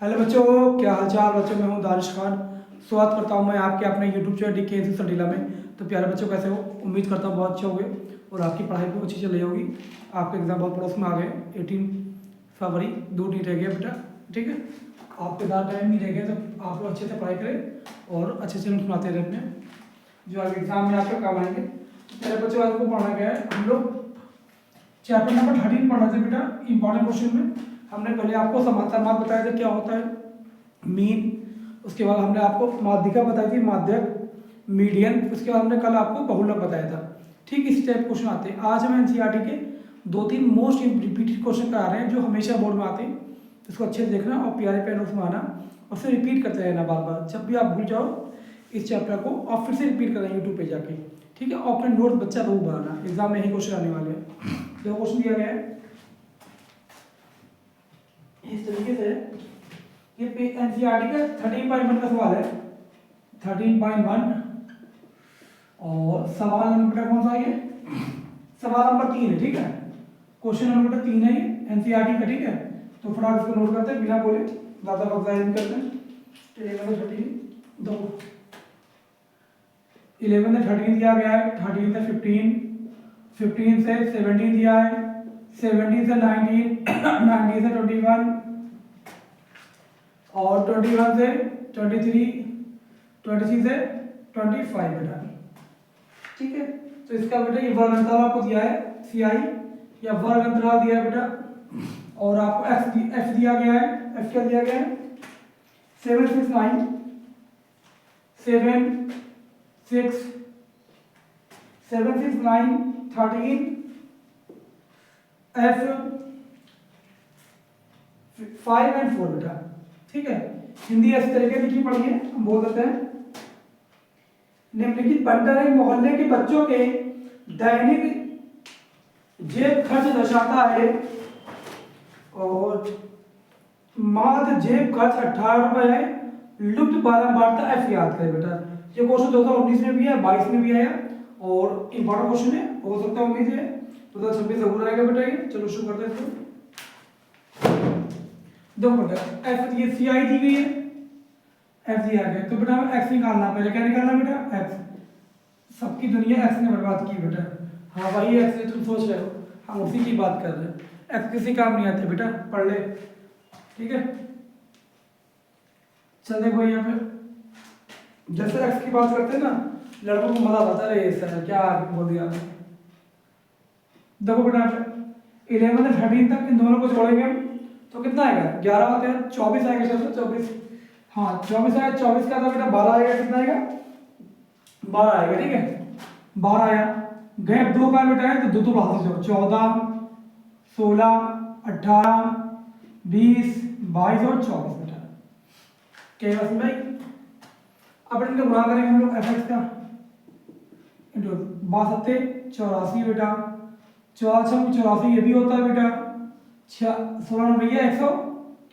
Hello बच्चों, क्या हालचाल बच्चों। मैं हूं दानिश खान। स्वागत करता हूं मैं आपके अपने यूट्यूब चैनल DKNC संडीला में। तो प्यारे बच्चों, कैसे हो? उम्मीद करता हूं बहुत अच्छे होंगे और आपकी पढ़ाई भी अच्छी चल रही होगी। आपके एग्ज़ाम बहुत पड़ोस में आ गए। 18 फरवरी 2 दिन रह गया बेटा, ठीक है। आपके ज़्यादा टाइम नहीं रह गया, तो आप लोग अच्छे से पढ़ाई करें और अच्छे से नोट बनाते रहे अपने, जो आगे एग्जाम में आपके काम आएंगे। प्यारे बच्चों, आज को पढ़ना गया है हम लोग चैप्टर नंबर 13 पढ़ा था बेटा। इंपॉर्टेंट क्वेश्चन में हमने पहले आपको समांतर मार्ग बताया था क्या होता है, मीन। उसके बाद हमने आपको माध्यिका बताई थी, माध्यक, मीडियन। उसके बाद हमने कल आपको बहुलक बताया था। ठीक इसी टाइप क्वेश्चन आते हैं। आज हम एनसीईआरटी के 2-3 मोस्ट रिपीटेड क्वेश्चन करा रहे हैं जो हमेशा बोर्ड में आते हैं। तो इसको अच्छे से देखना और प्यारे प्यारे नोट्स में आना और फिर रिपीट करते रहना बार बार। जब भी आप भूल जाओ इस चैप्टर को और फिर से रिपीट करना यूट्यूब पे जाके, ठीक है। और अपने नोट बच्चा जरूर बनाना, एग्जाम में यही क्वेश्चन आने वाले हैं। जो क्वेश्चन दिया गया है इस तरीके से, ये एनसीईआरटी का 13.1 का सवाल है, 13.1। और सवाल नंबर कौन सा है ये? सवाल नंबर 3 है, ठीक है। क्वेश्चन नंबर 3 है ये एनसीईआरटी का, ठीक है। तो फटाफट इसको नोट करते हैं बिना बोले, ज़्यादा वक्त ज़ाया नहीं करते हैं। 11 से 13 दिया गया है, 13 से 15, 15 से 17 दिया है, 17 से 19, 19 से 21 और 21 से 23, 23 से 25 बेटा, ठीक है। तो इसका बेटा ये वर्ग अंतराल आपको दिया है CI या वर्ग अंतराल दिया है बेटा। और आपको F दिया गया है। F क्या दिया गया है? 7, 6, 9, 7, 6, 7, 6, 9, 13, F 5 and 4 बेटा, ठीक है। हिंदी इस तरीके से लिखी पढ़ी है, हम बोल देते हैं। निम्नलिखित बंटन एक मोहल्ले के बच्चों के दैनिक जेब खर्च दर्शाता है और मात्र जेब खर्च 18 रुपए है। लुप्त बारंबारता F याद करें बेटा। ये क्वेश्चन 2019 में भी है, 22 में भी आया और इंपॉर्टेंट क्वेश्चन है, हो सकता है उम्मीद है 2026 जरूर आएगा बेटा ये। चलो शुरू करते हैं इसको। देखो बेटा, F ये CI दी गई है, F दिया गया, तो बेटा हमें X निकालना। पहले क्या निकालना बेटा? X। सबकी दुनिया X ने बर्बाद की बेटा। हाँ वही X है, तुम सोच रहे हो, हम उसी की बात कर रहे हैं। X किसी काम नहीं आते बेटा, पढ़ ले, ठीक है। चल देखो यहाँ पे जैसे X की बात करते हैं ना, लड़कों को मजा आता है। ये सर क्या बोल दिया आपने। देखो बेटा 11 से 13 तक इन दोनों को जोड़ेंगे हम तो कितना आएगा? 11 होते हैं, 24 आएगा। चलो 24, हाँ 24 आएगा। 24 का था बेटा 12 आएगा। कितना आएगा? 12 आएगा, ठीक है। 12 आया। गैप 2 का बेटा है तो 2 बढ़ा दो, 14, 16, 18, 20, 22 और 24 बेटा। क्या बस भाई, अब इनका गुणा करेंगे हम लोग fx का इंटू 62, 84 बेटा। 84, ये भी होता है बेटा। 16 भैया 100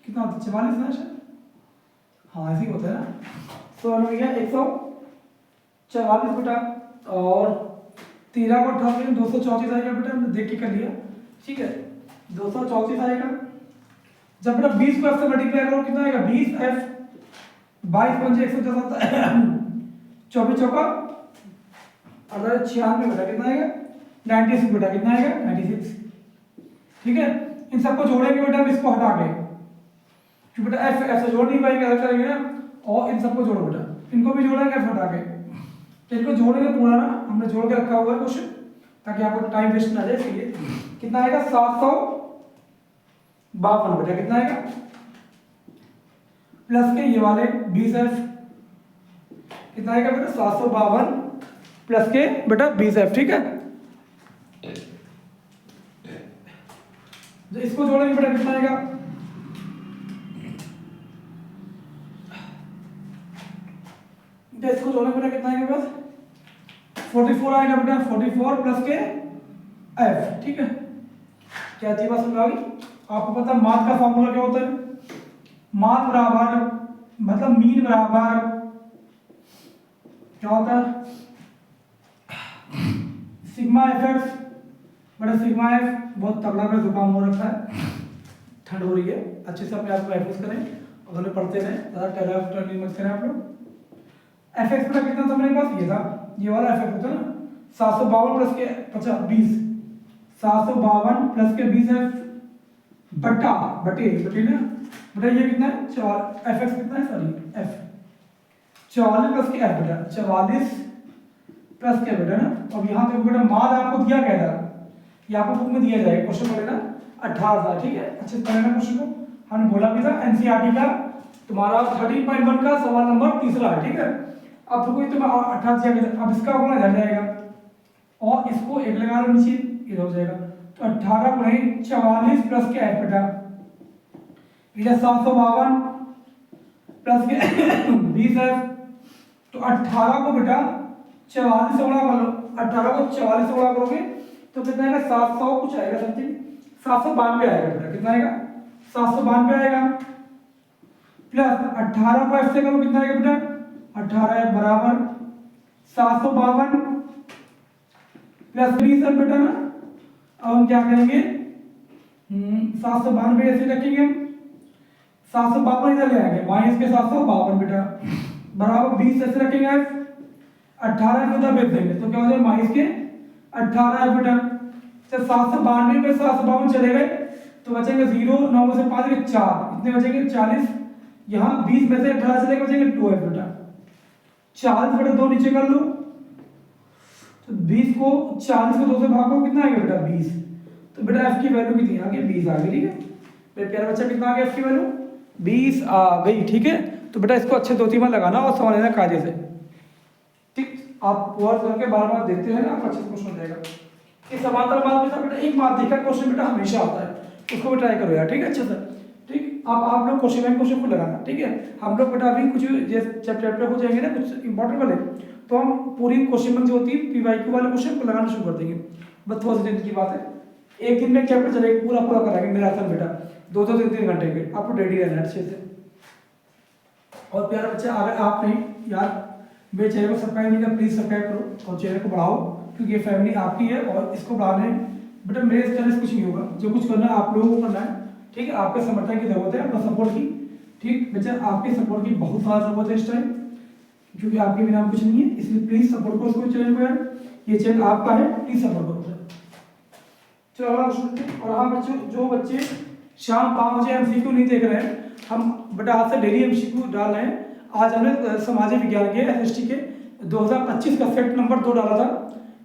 कितना होता है? 44 ना शायद, हाँ ऐसे ही होता है ना। 16 भैया 144 बेटा। और 13 को 18 में 234 आएगा बेटा, हमने देख के कर लिया, ठीक है। 234 आएगा। जब बेटा 20 को F से मल्टीप्लाई करो कितना आएगा? 20F, 22 पंजे 110 आता है। 24 चौका 96 बेटा, कितना आएगा? 96 बेटा, कितना आएगा? 96, ठीक है। इन सबको जोड़ेंगे बेटा हम इसको हटा के, क्योंकि बेटा F से जोड़ नहीं पाएंगे, अलग करेंगे ना। और इन सबको जोड़ो बेटा, इनको भी जोड़ेंगे F हटा के। तो इनको जोड़ेंगे पूरा ना, हमने जोड़ के रखा हुआ है क्वेश्चन ताकि आपको टाइम वेस्ट ना जाए, इसलिए। कितना आएगा? 752 बेटा, कितना आएगा? प्लस के ये वाले 20F, कितना आएगा बेटा? 752 प्लस के बेटा 20F, ठीक है। तो इसको जोड़ेंगे बेटा कितना आएगा? इसको जोड़ेंगे बेटा कितना आएगा? बस 44 आएगा बेटा। 44 प्लस के F, ठीक है। क्या थी बात समझ आ गई? आपको पता है मास का फॉर्मूला क्या होता है? मास बराबर मतलब मीन बराबर क्या होता है? सिग्मा FX बड़ा। सिग्मा F बहुत तगड़ा का जुकाम हो रखा है, ठंड हो रही है, अच्छे से अपने आप को महफूज करें अगर पढ़ते रहे ज़्यादा टेलर टर्निंग मत करें आप लोग। एफ एक्स बटा कितना था मेरे पास, ये था, ये वाला एफ एक्स होता है ना 752 प्लस के 20 752 प्लस के 20 एफ बटा बटे बटे ना बटा ये कितना है 4 एफ एक्स कितना है, सॉरी एफ 44 प्लस के एफ बटा 44 प्लस के बटा ना। अब यहाँ पे बेटा मान आपको दिया गया था, ये आपको बुक में दिया जाएगा, क्वेश्चन पड़ेगा 18 था, ठीक है, अच्छे से पढ़ना क्वेश्चन को। हमने बोला भी था एनसीईआरटी का तुम्हारा 13.1 का सवाल नंबर तीसरा है, ठीक है। अब देखो ये तुम्हें 18 दिया गया, अब इसका गुणा जान जाएगा और इसको एक लगा लो नीचे, ये हो जाएगा तो 18 गुणे 44 प्लस के एफ बटा ये 752 प्लस के 20 एफ, तो 18 को बेटा 44 से गुणा कर लो, 18 को 44 से गुणा करोगे तो कितना आएगा 700 कुछ आएगा समथिंग 792 आएगा बेटा, कितना आएगा 792 आएगा, प्लस 18 को एफ से करो कितना आएगा बेटा 18 बराबर 752 प्लस 20 एफ बेटा ना। अब हम क्या करेंगे 792 ऐसे रखेंगे हम 752 इधर ले आएंगे माइनस के 752 बेटा बराबर 20 ऐसे रखेंगे एफ 18 को उधर भेज देंगे तो क्या हो जाएगा माइनस के 18 एफ बेटा। तो 792 में 752 चले गए तो बचेंगे 0 9 में से 5 के 4 कितने बचेंगे 40, यहाँ 20 में से 18 चले गए बचेंगे 2 एफ बेटा 40 बटे 2 नीचे कर लो तो 20 को 40 को 2 से भागो कितना आ गया बेटा 20, तो बेटा एफ की वैल्यू कितनी आ गई 20 आ गई, ठीक है मेरे प्यारा बच्चा कितना आ गया एफ की वैल्यू 20 आ गई, ठीक है। तो बेटा इसको अच्छे 2-3 बार लगाना और समझ लेना कायदे से, ठीक। आप वर्ड करके बार बार देखते हैं ना आप अच्छे से क्वेश्चन हो जाएगा। इस समांतर बात में बेटा एक माध्यिक का क्वेश्चन बेटा हमेशा आता है, उसको भी ट्राई करो यार, ठीक है अच्छे से, ठीक। आप लोग क्वेश्चन को लगाना, ठीक है। हम लोग बेटा अभी कुछ चैप्टर हो जाएंगे ना कुछ इंपॉर्टेंट वाले, तो हम पूरी क्वेश्चन बैंक जो होती है पीवाईक्यू वाले क्वेश्चन को लगाना शुरू कर देंगे, बस थोड़ा सा दिन की बात है। एक दिन में चैप्टर चलेगा पूरा कराएंगे मेरा सन बेटा 2-2 3-3 घंटे के, आपको रेडी रहना अच्छे से। और प्यारा बच्चा अगर आप नहीं यार मेरे चैनल को सब्सक्राइब नहीं किया प्लीज सब्सक्राइब करो और चैनल को बढ़ाओ, क्योंकि ये फैमिली आपकी है और इसको बढ़ाने बेटा मेरे चैनल से कुछ नहीं होगा, जो कुछ करना है आप लोगों को करना है, ठीक है। आपके समर्थन की जरूरत है, आपका सपोर्ट की, ठीक बच्चा आपके सपोर्ट की बहुत सारा जरूरत है इस टाइम, क्योंकि आपके बिना कुछ नहीं है, इसलिए प्लीज सपोर्ट करो इसको चैनल को यार, ये चैनल आपका है प्लीज सपोर्ट करो। चलो अगला क्वेश्चन। और हाँ बच्चों जो बच्चे शाम 5 बजे एमसीक्यू नहीं देख रहे हैं, हम बेटा आज से डेली एमसीक्यू डाल रहे हैं। आज हमने सामाजिक विज्ञान के एसएसटी के 2025 का सेट नंबर 2 डाला था,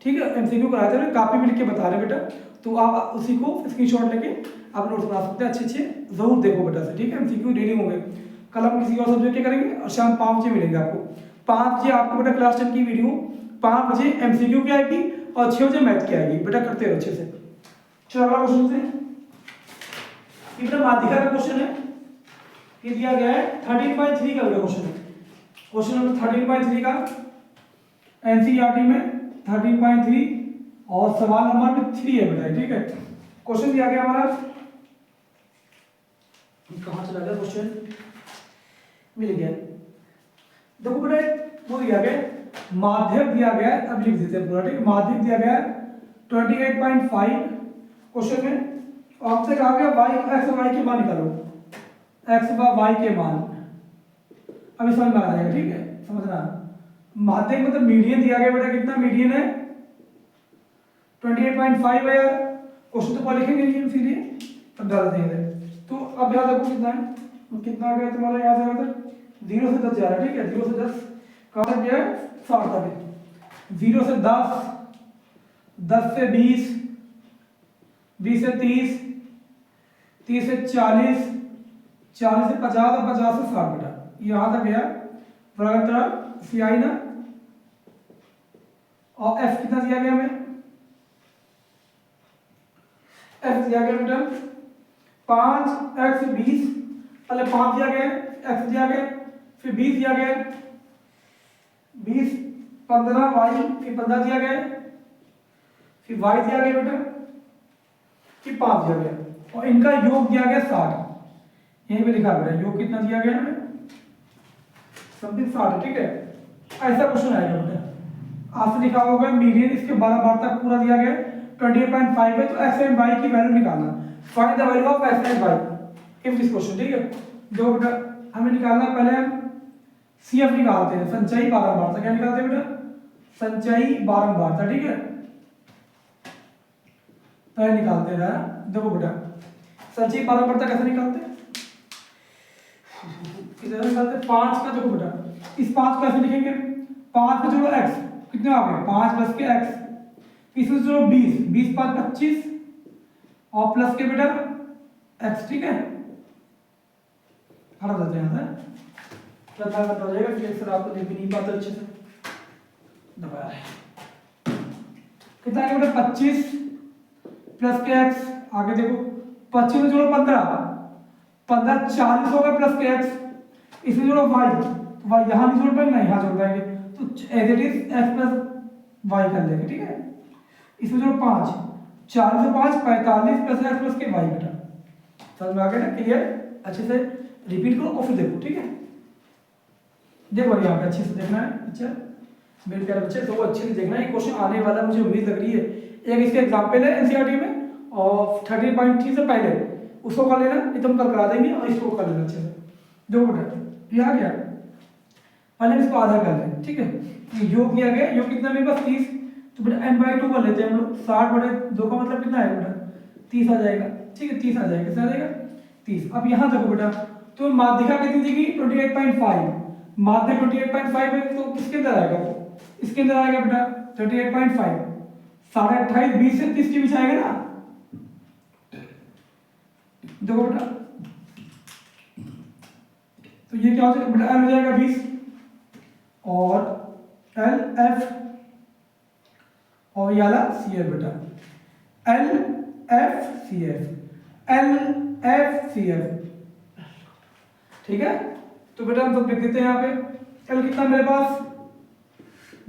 ठीक है, एमसीक्यू कराया था, कापी में लिख के बता रहे हैं बेटा, तो आप उसी को स्क्रीनशॉट लेके आप नोट्स बना सकते हैं, अच्छे जरूर देखो बेटा से, ठीक है। एमसीक्यू डेली होंगे, कल हम किसी और सब्जेक्ट के करेंगे और शाम 5 बजे मिलेंगे आपको। 5 बजे आपको बेटा क्लास 10 की वीडियो, 5 बजे एमसीक्यू की आएगी और 6 बजे मैथ की आएगी, बेटा करते रहो अच्छे से। चलो अगला क्वेश्चन से, ये बेटा माध्यिका का क्वेश्चन है, ये दिया गया है 13.3 का क्वेश्चन है, क्वेश्चन नंबर 13.3 का एनसीईआरटी में 13.3 और सवाल नंबर में 3 है बेटा, ठीक है। क्वेश्चन दिया गया हमारा, कहां चला गया क्वेश्चन, मिल गया, देखो बेटा वो दिया गया माध्यक दिया गया है, अब लिख देते हैं पूरा, ठीक है। माध्यक दिया गया है 28.5 क्वेश्चन में, और आपसे कहा गया y x और y के मान निकालो, x व y के मान, अभी समझ में आ जाएगा, ठीक है समझना। माध्यक मतलब मीडियन दिया गया बेटा, कितना मीडियन है 28.5 है यार, क्वेश्चन तो लिखेंगे नहीं इसीलिए तब डाल देंगे। तो अब याद रखो कितना है, कितना आ गया तुम्हारा याद है बेटा 0 से 10 जा रहा है, ठीक है, 0 से 10 कहाँ तक गया है 60 तक, 0 से 10, 10 से 20, 20 से 30, 30 से 40, 40 से 50 और 50 से 60 बेटा, यहाँ तक गया प्रगत सीआई ना। और एफ कितना दिया गया हमें, एफ दिया गया बेटा 5x 20, पहले 5 दिया गया, x दिया गया, फिर 20 दिया गया, 20 15y, फिर 15 दिया गया, फिर y दिया गया बेटा, फिर 5 दिया गया, और इनका योग दिया गया 60, यहीं पे लिखा बेटा योग कितना दिया गया हमें समथिंग 60, ठीक है। ऐसा क्वेश्चन आएगा बेटा, आपसे लिखा होगा मीडियन, इसके 12 बार तक पूरा दिया गया 28.5 है, तो x एंड y की वैल्यू निकालना, find the value of x and y in this question, ठीक है। जो बेटा हमें निकालना है, पहले हम CF निकालते हैं, संचयी बारंबारता। क्या निकालते हैं बेटा? संचयी बारंबारता, ठीक है। पहले निकालते हैं, देखो बेटा संचयी बारंबारता कैसे निकालते हैं, किधर निकालते हैं? 5 का, देखो बेटा इस 5 को ऐसे लिखेंगे, 5 में जोड़ो x, कितने आ गए? 5 प्लस के x, इसमें जोड़ो 20, 20 5 25 और प्लस के बेटा x, ठीक है। हटा देते हैं यहाँ से, चौथा कट हो जाएगा, फिर सर आपको देख भी नहीं पाते अच्छे से, दबाया है। कितना है बेटा? 25 प्लस के x, आगे देखो 25 में जोड़ो 15, 15 40 होगा प्लस के x, इसमें जोड़ो y, तो y यहाँ नहीं जोड़ पाएंगे ना, यहाँ जोड़ पाएंगे, तो as it is x plus y कर लेंगे, ठीक है। इसमें जोड़ो 5, 40 से 5 45 प्लस x प्लस के y बेटा। समझ में आ गया ना? क्लियर? अच्छे से रिपीट करो और फिर देखो, ठीक है। देखो यहाँ पे अच्छे से देखना है, अच्छा मेरे प्यारे बच्चे, तो अच्छे से देखना है, ये क्वेश्चन आने वाला मुझे उम्मीद लग रही है। एक इसके एग्जाम्पल है एनसीईआरटी में, और 30.3 से पहले उसको कर लेना, ये तुम कल करा देंगे, और इसको कर लेना अच्छे से। देखो बेटा ये आ गया, पहले इसको आधा कर लें, ठीक है। योग किया गया, योग कितना मेरे पास 30, तो बेटा n/2 कर लेते हैं हम लोग। 60/2 का मतलब कितना है बेटा? 30 आ जाएगा, ठीक है। 30 आ जाएगा, कितना आ जाएगा? 30। अब यहाँ देखो बेटा, तो माध्यिका कितनी दी गई? 28.5, माध्य 28.5 है, तो किसके अंदर आएगा वो? इसके अंदर आएगा बेटा 38.5, 28.5 20 से 30 के बीच आएगा ना। देखो बेटा, तो ये क्या हो जाएगा बेटा? एल हो जाएगा 20, और एल एफ, और ये वाला सी एफ बेटा, L F C F, L F C F, ठीक है। तो बेटा हम सब लिख देते हैं यहाँ पे। एल कितना मेरे पास?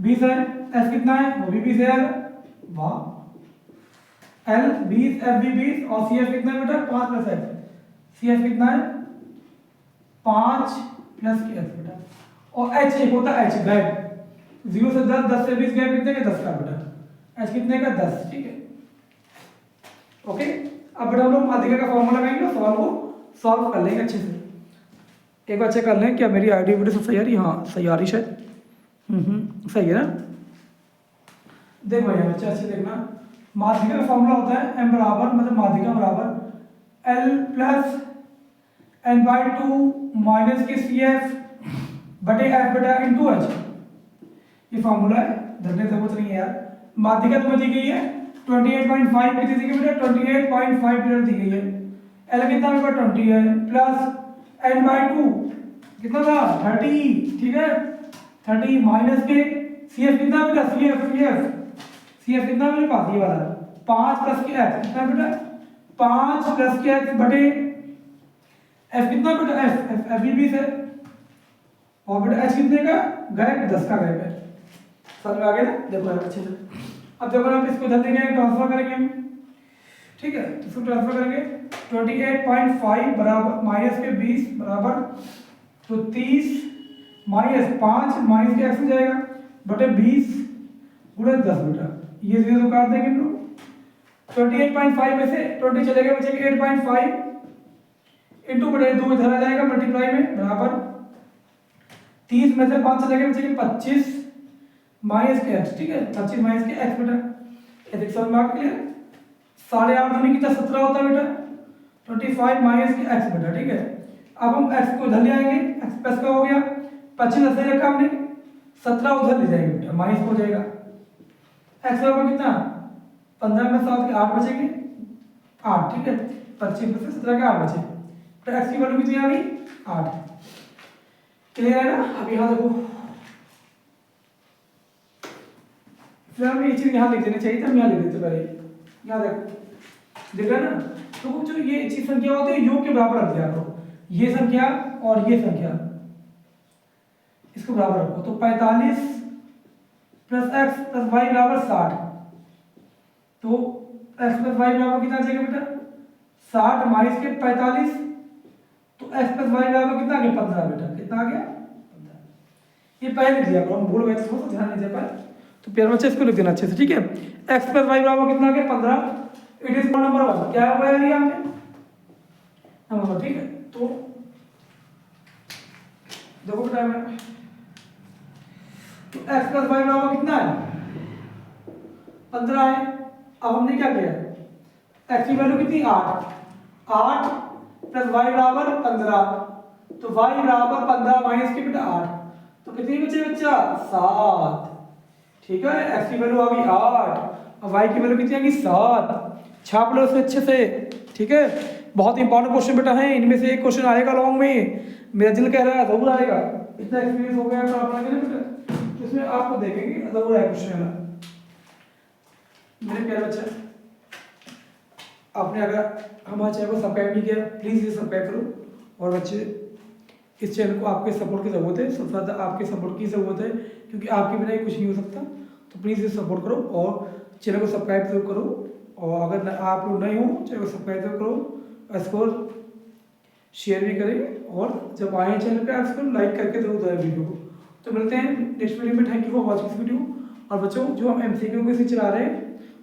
20 है, एफ कितना है? वो भी 20 है, वाह। एल 20, एफ भी 20, और सी एफ कितना है बेटा? 5 प्लस एफ, सी एफ कितना है? 5 प्लस के एफ बेटा। और एच एक होता है एच गैप, 0 से 10, 10 से 20 गैप कितने का? 10 का बेटा। एच कितने का? 10, ठीक है। ओके, अब बेटा हम लोग माध्यिका का फॉर्मूला लगाएंगे और सवाल को सॉल्व कर लेंगे अच्छे से। एक बार चेक कर लें क्या मेरी आईडी वीडियो सब सही आ रही है? हाँ सही आ रही शायद, सही है ना। देखो भैया बच्चे अच्छे देखना, माध्यिका का फॉर्मूला होता है m बराबर, मतलब माध्यिका बराबर l प्लस n/2 माइनस के सी एफ बटे एफ बेटा इंटू एच। ये फॉर्मूला है, धरने जरूरत नहीं है यार। माध्यिका तुम्हें दी गई है 28.5 कितनी दी गई बेटा? 28.5 मीटर दी गई है। एल कितना मेरे पास? 20 है, प्लस n/2 कितना था? 30, ठीक है। 30 माइनस के सी एफ कितना बेटा? सी एफ कितना मेरे पास? ये वाला 5 प्लस के एफ कितना बेटा? 5 प्लस के एफ बटे एफ कितना बेटा? एफ भी 20 है, और बेटा एच कितने का? गैप 10 का गैप है। समझ में आ गया ना? देखो अच्छे से। अब देखो आप इसको इधर देंगे, ट्रांसफर करेंगे हम, ठीक है। इसको ट्रांसफर करेंगे 28.5 बराबर माइनस के 20 बराबर, तो 30 माइनस 5 माइनस के एक्स हो जाएगा बटे 20 गुणे 10 बेटा। ये 0 काट देंगे हम लोग। 28.5 में से 20 चलेगा, बचेगा 8.5 इंटू बटे 2 इधर आ जाएगा मल्टीप्लाई में, बराबर 30 में से 5 चलेगा, बचेगा 25 माइनस के एक्स, ठीक है। 25 माइनस के एक्स बेटा, ये देख समझ में आ गया। 8.5 दूनी कितना? 17 होता है बेटा। 25 माइनस के एक्स बेटा, ठीक है। अब हम एक्स को इधर ले आएंगे, एक्स प्लस का हो गया, 25 ऐसे रखा हमने, 17 उधर ले जाएंगे बेटा, माइनस हो जाएगा। एक्स बराबर कितना? 15 में 7 के 8 बचेंगे, 8, ठीक है। 25 में से 17 के 8 बचे, तो एक्स की वैल्यू कितनी आ गई? 8। क्लियर है ना? अब यहाँ देखो, फिर हमें ये चीज यहाँ लिख देनी चाहिए था, हम यहाँ लिख देते पहले। यहाँ देखो, दिख रहा है ना? तो जो ये चीज संख्या होती है योग के बराबर रख दिया करो, ये संख्या और ये संख्या इसको बराबर रखो। तो 45 प्लस एक्स प्लस वाई बराबर 60, तो एक्स प्लस वाई बराबर कितना आ जाएगा बेटा? 60 माइनस के 45, तो एक्स प्लस वाई बराबर कितना आ गया? 15 बेटा। कितना आ गया? 15। ये पहले लिख दिया करो, हम भूल गए तो ध्यान नहीं दे पाए, तो प्यारे बच्चे इसको लिख देना अच्छे से, ठीक है। एक्स प्लस वाई बराबर कितना आ गया? 15। It is number 1। क्या हुआ है यहाँ पे? नंबर, ठीक है। तो टाइम है। तो x प्लस वाई बराबर कितना है 15 है। अब हमने क्या किया x की वैल्यू कितनी 8 प्लस वाई बराबर 15, तो y बराबर 15 माइनस के बेटा 8, तो कितनी बचे बच्चा 7। ठीक है, x की वैल्यू आ गई 8 और y की वैल्यू कितनी आ गई 7। छाप लो उसे अच्छे से। ठीक है, बहुत इंपॉर्टेंट क्वेश्चन बेटा है, इनमें से एक क्वेश्चन आएगा लॉन्ग में, मेरा दिल कह रहा है जरूर आएगा। इतना एक्सपीरियंस हो गया तो आप लगे ना बेटा, इसमें आपको देखेंगे जरूर आएगा क्वेश्चन वाला। मेरे प्यारे बच्चा, आपने अगर हमारे चैनल को सब्सक्राइब नहीं किया प्लीज़ इसे सब्सक्राइब करो। और बच्चे, इस चैनल को आपके सपोर्ट की ज़रूरत है, सबसे ज़्यादा आपके सपोर्ट की ज़रूरत है, क्योंकि आपके बिना ये कुछ नहीं हो सकता। तो प्लीज़ इसे सपोर्ट करो और चैनल को सब्सक्राइब जरूर करो। और अगर आप लोग नए हो चैनल को सब्सक्राइब जरूर करो, इसको शेयर भी करें, और जब आए चैनल पे आप इसको लाइक करके जरूर दें वीडियो को। तो मिलते हैं नेक्स्ट वीडियो में। Thank you for watching this video. और बच्चों, जो हम MCQ के चला रहे हैं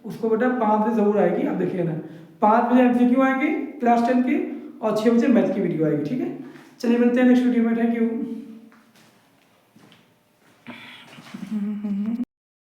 उसको बेटा 5 बजे जरूर आएगी, आप देखिए ना, 5 बजे MCQ आएंगे क्लास 10 के और 6 बजे मैथ की वीडियो आएगी। ठीक है, चलिए मिलते हैं नेक्स्ट वीडियो में। Thank you.